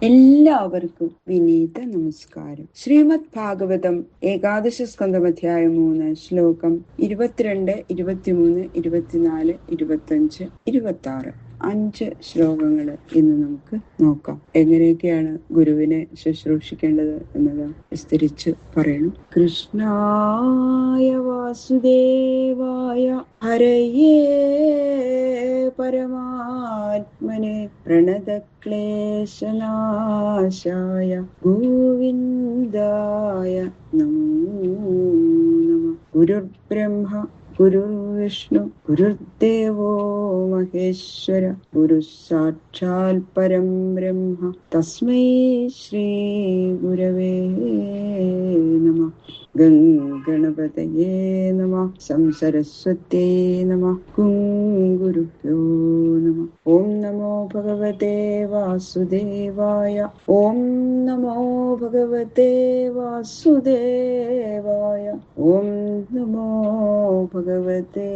എല്ലാവർക്കും വിനീത നമസ്കാരം. ശ്രീമദ് ഭാഗവതം ഏകാദശ സ്കന്ധം അധ്യായം 3 ശ്ലോകം 22, 23, 24, 25, 26 5 ശ്ലോകങ്ങൾ ഇന്ന് നമുക്ക് നോക്കാം. എങ്ങനെയൊക്കെയാണ് ഗുരുവിനെ ശുശ്രൂഷിക്കേണ്ടത് എന്നത് വിസ്തരിച്ച് പറയണം. കൃഷ്ണായ വാസുദേവായ ഹരയേ പരമാത്മനെ പ്രണതക്ലേശനാശായ ഗോവിന്ദായ നമോ നമഃ. ഗുരുർബ്രഹ്മ ഗുരുർവിഷ്ണു ഗുരുർദേവോ മഹേശ്വര ഗുരു സാക്ഷാൽ പരം ബ്രഹ്മ തസ്മൈ ശ്രീ ഗുരവേ നമഃ. ഗംഗണപതയേ നമഃ. സംസരസ്വത്യേ നമഃ. ഗുരുഭ്യോ നമഃ. ഓം നമോ ഭഗവതേ വാസുദേവായ. ഓം നമോ ഭഗവതേ വാസുദേവായ. ഓം നമോ ഭഗവതേ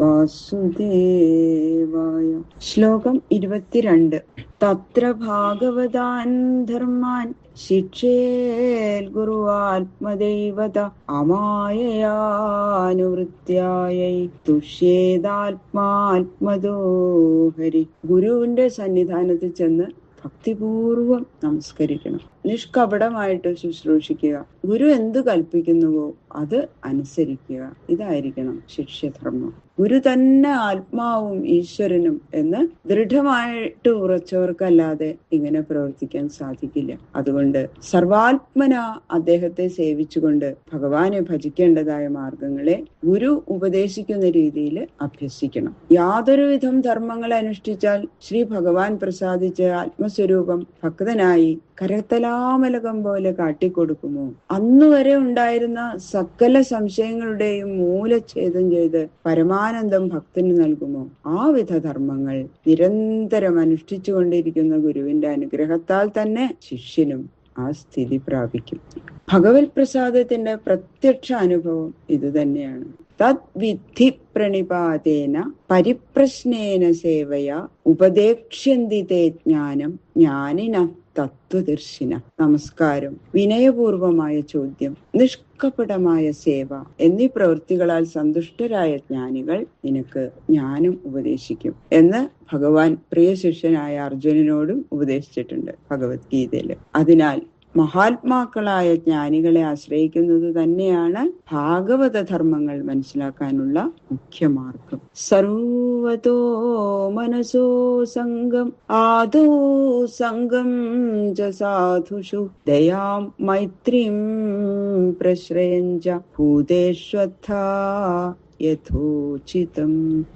വാസുദേവായ. ശ്ലോകം 22. തത്ര ഭാഗവതാൻ ധർമാൻ ശിക്ഷേൽ ഗുരുവാത്മദൈവത അമായയാനുവൃത്യായൈ തുഷ്യേതാത്മാത്മദോ ഹരി. ഗുരുവിന്റെ സന്നിധാനത്തിൽ ചെന്ന് ഭക്തിപൂർവം നമസ്കരിക്കണം. നിഷ്കപടമായിട്ട് ശുശ്രൂഷിക്കുക. ഗുരു എന്തു കൽപ്പിക്കുന്നുവോ അത് അനുസരിക്കുക. ഇതായിരിക്കണം ശിഷ്യധർമ്മം. ഗുരു തന്നെ ആത്മാവും ഈശ്വരനും എന്ന് ദൃഢമായിട്ട് ഉറച്ചവർക്കല്ലാതെ ഇങ്ങനെ പ്രവർത്തിക്കാൻ സാധിക്കില്ല. അതുകൊണ്ട് സർവാത്മന അദ്ദേഹത്തെ സേവിച്ചുകൊണ്ട് ഭഗവാനെ ഭജിക്കേണ്ടതായ മാർഗങ്ങളെ ഗുരു ഉപദേശിക്കുന്ന രീതിയിൽ അഭ്യസിക്കണം. യാതൊരുവിധം ധർമ്മങ്ങൾ അനുഷ്ഠിച്ചാൽ ശ്രീ ഭഗവാൻ പ്രസാദിച്ച ആത്മസ്വരൂപം ഭക്തനായി കരത്തലാമലകം പോലെ കാട്ടിക്കൊടുക്കുമോ? അന്നുവരെ ഉണ്ടായിരുന്ന സകല സംശയങ്ങളുടെയും മൂലഛേദം ചെയ്ത് പരമാനന്ദം ഭക്തന് നൽകുമോ? ആ വിധ ധർമ്മങ്ങൾ നിരന്തരം അനുഷ്ഠിച്ചു കൊണ്ടിരിക്കുന്ന ഗുരുവിന്റെ അനുഗ്രഹത്താൽ തന്നെ ശിഷ്യനും ആ സ്ഥിതി പ്രാപിക്കും. ഭഗവത് പ്രസാദത്തിന്റെ പ്രത്യക്ഷ അനുഭവം ഇത് തന്നെയാണ്. തദ്വിധി പ്രണിപാതേന പരിപ്രശ്നേന സേവയ ഉപദേക്ഷ്യന്തി തേ ജ്ഞാനം ജ്ഞാനിന തത്വദർശിന. നമസ്കാരം, വിനയപൂർവമായ ചോദ്യം, നിഷ്കപടമായ സേവ എന്നീ പ്രവൃത്തികളാൽ സന്തുഷ്ടരായ ജ്ഞാനികൾ നിനക്ക് ജ്ഞാനം ഉപദേശിക്കും എന്ന് ഭഗവാൻ പ്രിയ ശിഷ്യനായ അർജുനനോടും ഉപദേശിച്ചിട്ടുണ്ട് ഭഗവത്ഗീതയിൽ. അതിനാൽ മഹാത്മാക്കളായ ജ്ഞാനികളെ ആശ്രയിക്കുന്നത് തന്നെയാണ് ഭാഗവത ധർമ്മങ്ങൾ മനസ്സിലാക്കാനുള്ള മുഖ്യമാർഗം. സർവതോ മനസോ സംഗം ആദോ സംഗം ച സാധുഷു ദയാം മൈത്രീം പ്രശ്രയം ച ഭൂതേഷ്വത്ഥാ യഥോചിതം.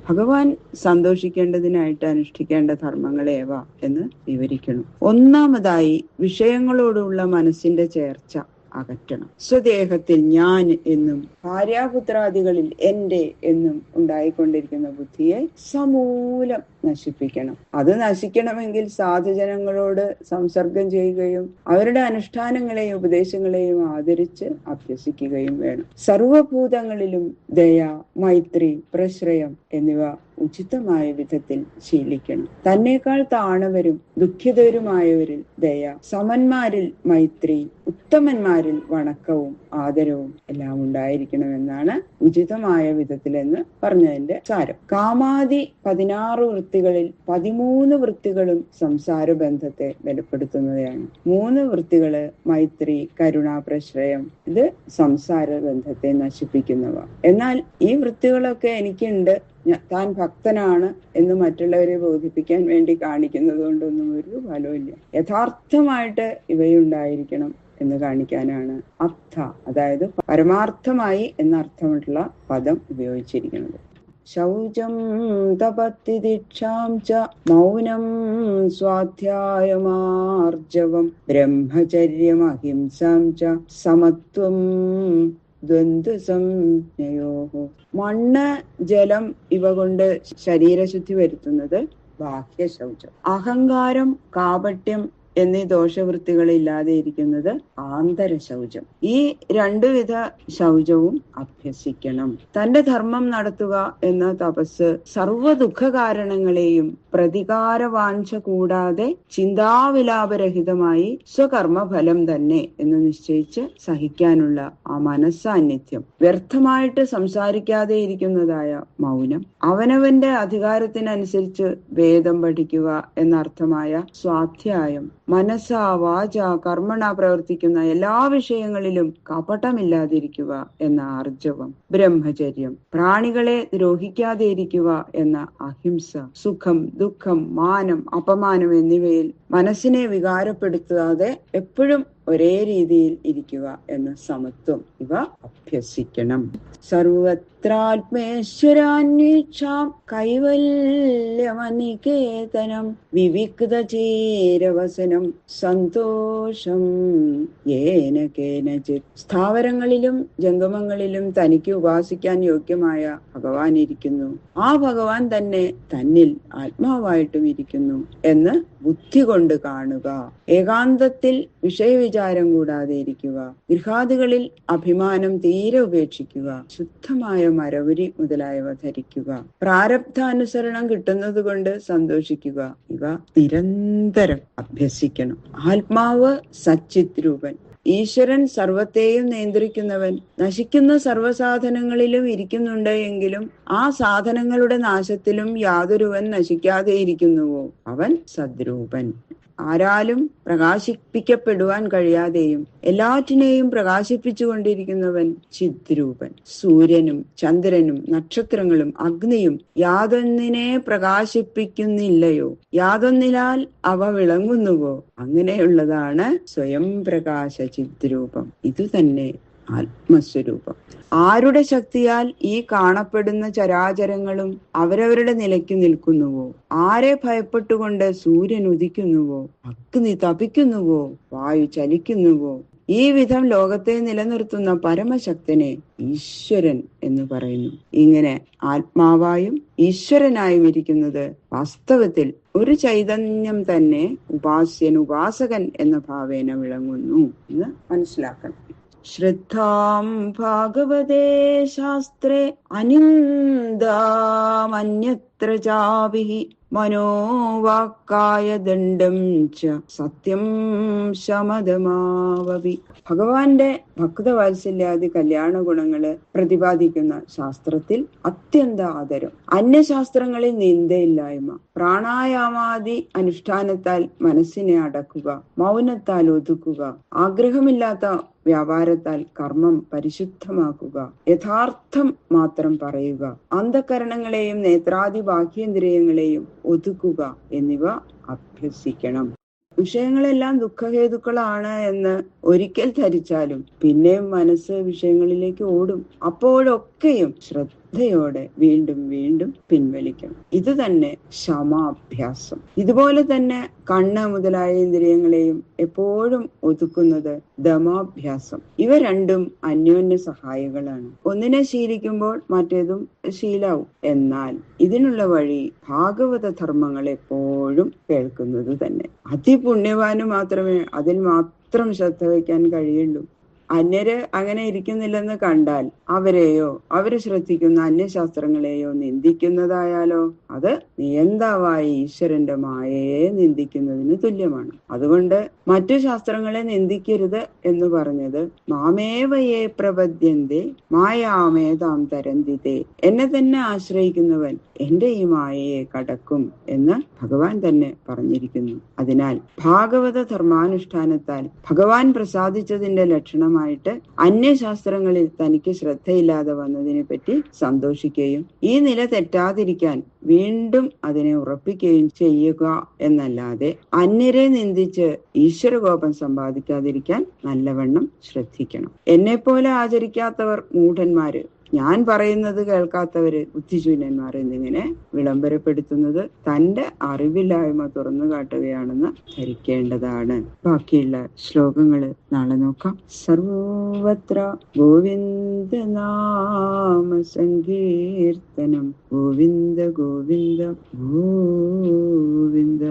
ഭഗവാൻ സന്തോഷിക്കേണ്ടതിനായിട്ട് അനുഷ്ഠിക്കേണ്ട ധർമ്മങ്ങളേവ എന്ന് വിവരിക്കണം. ഒന്നാമതായി വിഷയങ്ങളോടുള്ള മനസ്സിന്റെ ചേർച്ച അകറ്റണം. സ്വദേഹത്തിൽ ഞാൻ എന്നും ഭാര്യാപുത്രാദികളിൽ എന്റെ എന്നും ഉണ്ടായിക്കൊണ്ടിരിക്കുന്ന ബുദ്ധിയെ സമൂലം നശിപ്പിക്കണം. അത് നശിക്കണമെങ്കിൽ സാധുജനങ്ങളോട് സംസർഗം ചെയ്യുകയും അവരുടെ അനുഷ്ഠാനങ്ങളെയും ഉപദേശങ്ങളെയും ആദരിച്ച് അഭ്യസിക്കുകയും വേണം. സർവഭൂതങ്ങളിലും ദയ, മൈത്രി, പ്രശ്രയം എന്നിവ ഉചിതമായ വിധത്തിൽ ശീലിക്കണം. തന്നേക്കാൾ താണവരും ദുഃഖിതരുമായവരിൽ ദയ, സമന്മാരിൽ മൈത്രി, ഉത്തമന്മാരിൽ വണക്കവും ആദരവും എല്ലാം ഉണ്ടായിരിക്കണമെന്നാണ് ഉചിതമായ വിധത്തിലെന്ന് പറഞ്ഞതിന്റെ സാരം. കാമാദി 16 വൃത്തികളിൽ 13 വൃത്തികളും സംസാര ബന്ധത്തെ ബലപ്പെടുത്തുന്നതാണ്. 3 വൃത്തികള് മൈത്രി, കരുണ, പ്രശ്രയം, ഇത് സംസാര ബന്ധത്തെ നശിപ്പിക്കുന്നവ. എന്നാൽ ഈ വൃത്തികളൊക്കെ എനിക്കുണ്ട്, താൻ ഭക്തനാണ് എന്ന് മറ്റുള്ളവരെ ബോധിപ്പിക്കാൻ വേണ്ടി കാണിക്കുന്നത് കൊണ്ടൊന്നും ഒരു ഫലമില്ല. യഥാർത്ഥമായിട്ട് ഇവയുണ്ടായിരിക്കണം എന്ന് കാണിക്കാനാണ് അർത്ഥ, അതായത് പരമാർത്ഥമായി എന്നർത്ഥമുള്ള പദം ഉപയോഗിച്ചിരിക്കുന്നത്. ശൗചം തപത്തിദീക്ഷാം ച മൗനം സ്വാധ്യായമാർജവം ബ്രഹ്മചര്യം അഹിംസാം ച സമത്വം ദ്വന്ദ്വസംജ്ഞയോ. മണ്ണ്, ജലം ഇവ കൊണ്ട് ശരീരശുദ്ധി വരുത്തുന്നത് ബാഹ്യ ശൗചം. അഹങ്കാരം, കാപട്യം എന്നീ ദോഷവൃത്തികളില്ലാതെ ഇരിക്കുന്നത് ആന്തര ശൗചം. ഈ രണ്ടുവിധ ശൗചവും അഭ്യസിക്കണം. തന്റെ ധർമ്മം നടത്തുക എന്ന തപസ് സർവ ദുഃഖ കാരണങ്ങളെയും പ്രതികാരവാഞ്ച കൂടാതെ ചിന്താവിലാപരഹിതമായി സ്വകർമ്മഫലം തന്നെ എന്ന് നിശ്ചയിച്ച് സഹിക്കാനുള്ള ആ മനസ്സാന്നിധ്യം, വ്യർത്ഥമായിട്ട് സംസാരിക്കാതെ ഇരിക്കുന്നതായ മൗനം, അവനവന്റെ അധികാരത്തിനനുസരിച്ച് വേദം പഠിക്കുക എന്നർത്ഥമായ സ്വാധ്യായം, മനസ്സാ വാച കർമ്മണ പ്രവർത്തിക്കുന്ന എല്ലാ വിഷയങ്ങളിലും കപടമില്ലാതിരിക്കുക എന്ന ആർജവം, ബ്രഹ്മചര്യം, പ്രാണികളെ ദ്രോഹിക്കാതെ ഇരിക്കുക എന്ന അഹിംസ, സുഖം ദുഃഖം മാനം അപമാനം എന്നിവയിൽ മനസ്സിനെ വികാരപ്പെടുത്താതെ എപ്പോഴും ഒരേ രീതിയിൽ ഇരിക്കുക എന്ന സമത്വം, ഇവ അഭ്യസിക്കണം. സർവത്രാത്മേശ്വരാന്വേഷാം കൈവല്യമനികേതനം വിവിക്തചേരവസനം സന്തോഷം യേന കേനചിത്. സ്ഥാവരങ്ങളിലും ജംഗമങ്ങളിലും തനിക്ക് ഉപാസിക്കാൻ യോഗ്യമായ ഭഗവാൻ ഇരിക്കുന്നു. ആ ഭഗവാൻ തന്നെ തന്നിൽ ആത്മാവായിട്ടും ഇരിക്കുന്നു എന്ന് ബുദ്ധി കൊണ്ട് കാണുക. ഏകാന്തത്തിൽ വിഷയവിചാരം കൂടാതെ ഇരിക്കുക. ഗൃഹാദികളിൽ അഭിമാനം തീരെ ഉപേക്ഷിക്കുക. ശുദ്ധമായ മരവുരി മുതലായവ ധരിക്കുക. പ്രാരബ്ധാനുസരണം കിട്ടുന്നത് കൊണ്ട് സന്തോഷിക്കുക. ഇവ നിരന്തരം അഭ്യസിക്കണം. ആത്മാവ് സച്ചിത് രൂപൻ, ഈശ്വരൻ സർവത്തെയും നിയന്ത്രിക്കുന്നവൻ, നശിക്കുന്ന സർവ്വസാധനങ്ങളിലും ഇരിക്കുന്നുണ്ട് എങ്കിലും ആ സാധനങ്ങളുടെ നാശത്തിലും യാതൊരുവൻ നശിക്കാതെ ഇരിക്കുന്നുവോ അവൻ സദ്രൂപൻ. ആരാലും പ്രകാശിപ്പിക്കപ്പെടുവാൻ കഴിയാതെയും എല്ലാറ്റിനെയും പ്രകാശിപ്പിച്ചുകൊണ്ടിരിക്കുന്നവൻ ചിദ്രൂപൻ. സൂര്യനും ചന്ദ്രനും നക്ഷത്രങ്ങളും അഗ്നിയും യാതൊന്നിനെ പ്രകാശിപ്പിക്കുന്നില്ലയോ, യാതൊന്നിനാൽ അവ വിളങ്ങുന്നുവോ, അങ്ങനെയുള്ളതാണ് സ്വയം പ്രകാശ ചിദ്രൂപം. ഇതുതന്നെ ആത്മസ്വരൂപം. ആരുടെ ശക്തിയാൽ ഈ കാണപ്പെടുന്ന ചരാചരങ്ങളും അവരവരുടെ നിലയ്ക്ക് നിൽക്കുന്നുവോ, ആരെ ഭയപ്പെട്ടുകൊണ്ട് സൂര്യൻ ഉദിക്കുന്നുവോ, അഗ്നി തപിക്കുന്നുവോ, വായു ചലിക്കുന്നുവോ, ഈ വിധം ലോകത്തെ നിലനിർത്തുന്ന പരമശക്തനെ ഈശ്വരൻ എന്ന് പറയുന്നു. ഇങ്ങനെ ആത്മാവായും ഈശ്വരനായും ഇരിക്കുന്നത് വാസ്തവത്തിൽ ഒരു ചൈതന്യം തന്നെ ഉപാസ്യൻ ഉപാസകൻ എന്ന ഭാവേന വിളങ്ങുന്നു എന്ന് മനസ്സിലാക്കണം. ശ്രദ്ധാം ഭാഗവതേ ശാസ്ത്രേ അനിന്ദാമന്യത്ര ചാഭിഃ മനോവാക്കായ ദണ്ഡം ച സത്യം ശമദമാവപി. ഭഗവാന്റെ ഭക്തവാത്സല്യാദി കല്യാണ ഗുണങ്ങള് പ്രതിപാദിക്കുന്ന ശാസ്ത്രത്തിൽ അത്യന്ത ആദരം, അന്യശാസ്ത്രങ്ങളിൽ നിന്ദയില്ലായ്മ, പ്രാണായാമാദി അനുഷ്ഠാനത്താൽ മനസ്സിനെ അടക്കുക, മൗനത്താൽ ഒതുക്കുക, ആഗ്രഹമില്ലാത്ത വ്യാപാരത്താൽ കർമ്മം പരിശുദ്ധമാക്കുക, യഥാർത്ഥം മാത്രം പറയുക, അന്ധകരണങ്ങളെയും നേത്രാദി ബാഹ്യേന്ദ്രിയങ്ങളെയും ഒതുക്കുക എന്നിവ അഭ്യസിക്കണം. വിഷയങ്ങളെല്ലാം ദുഃഖഹേതുക്കളാണ് എന്ന് ഒരിക്കൽ ധരിച്ചാലും പിന്നെയും മനസ്സ് വിഷയങ്ങളിലേക്ക് ഓടും. അപ്പോഴൊക്കെയും ശ്രദ്ധയോടെ വീണ്ടും വീണ്ടും പിൻവലിക്കണം. ഇത് തന്നെ ശമാഭ്യാസം. ഇതുപോലെ തന്നെ കണ്ണ് മുതലായ ഇന്ദ്രിയങ്ങളെയും എപ്പോഴും ഒതുക്കുന്നത് ദമാഭ്യാസം. ഇവ രണ്ടും അന്യോന്യ സഹായികളാണ്. ഒന്നിനെ ശീലിക്കുമ്പോൾ മറ്റേതും ശീലാവും. എന്നാൽ ഇതിനുള്ള വഴി ഭാഗവത ധർമ്മങ്ങൾ എപ്പോഴും കേൾക്കുന്നത് തന്നെ. അതിപുണ്യവാന് മാത്രമേ അതിൽ മാത്രം ശ്രദ്ധ വയ്ക്കാൻ കഴിയുള്ളൂ. അന്യര് അങ്ങനെ ഇരിക്കുന്നില്ലെന്ന് കണ്ടാൽ അവരെയോ അവര് ശ്രദ്ധിക്കുന്ന അന്യശാസ്ത്രങ്ങളെയോ നിന്ദിക്കുന്നതായാലോ അത് നിയന്താവായ ഈശ്വരന്റെ മായയെ നിന്ദിക്കുന്നതിന് തുല്യമാണ്. അതുകൊണ്ട് മറ്റു ശാസ്ത്രങ്ങളെ നിന്ദിക്കരുത് എന്ന് പറഞ്ഞത് മാമേവയേ പ്രപദ്യന്തേ മായാമേതാം തരന്തിതേ, എന്നെ തന്നെ ആശ്രയിക്കുന്നവൻ എന്റെ ഈ മായയെ കടക്കും എന്ന് ഭഗവാൻ തന്നെ പറഞ്ഞിരിക്കുന്നു. അതിനാൽ ഭാഗവത ധർമാനുഷ്ഠാനത്താൽ ഭഗവാൻ പ്രസാദിച്ചതിന്റെ ലക്ഷണമായിട്ട് അന്യശാസ്ത്രങ്ങളിൽ തനിക്ക് ശ്രദ്ധയില്ലാതെ വന്നതിനെ പറ്റി സന്തോഷിക്കുകയും ഈ നില തെറ്റാതിരിക്കാൻ വീണ്ടും അതിനെ ഉറപ്പിക്കുകയും ചെയ്യുക എന്നല്ലാതെ അന്യരെ നിന്ദിച്ച് ഈശ്വരകോപം സമ്പാദിക്കാതിരിക്കാൻ നല്ലവണ്ണം ശ്രദ്ധിക്കണം. എന്നെപ്പോലെ ആചരിക്കാത്തവർ മൂഢന്മാര്, ഞാൻ പറയുന്നത് കേൾക്കാത്തവര് ബുദ്ധിശൂന്യന്മാർ എന്നിങ്ങനെ വിളംബരപ്പെടുത്തുന്നത് തന്റെ അറിവില്ലായ്മ തുറന്നു കാട്ടുകയാണെന്ന് ധരിക്കേണ്ടതാണ്. ബാക്കിയുള്ള ശ്ലോകങ്ങള് നാളെ നോക്കാം. സർവത്ര ഗോവിന്ദ നാമ സങ്കീർത്തനം, ഗോവിന്ദ ഗോവിന്ദ ഗോവിന്ദ.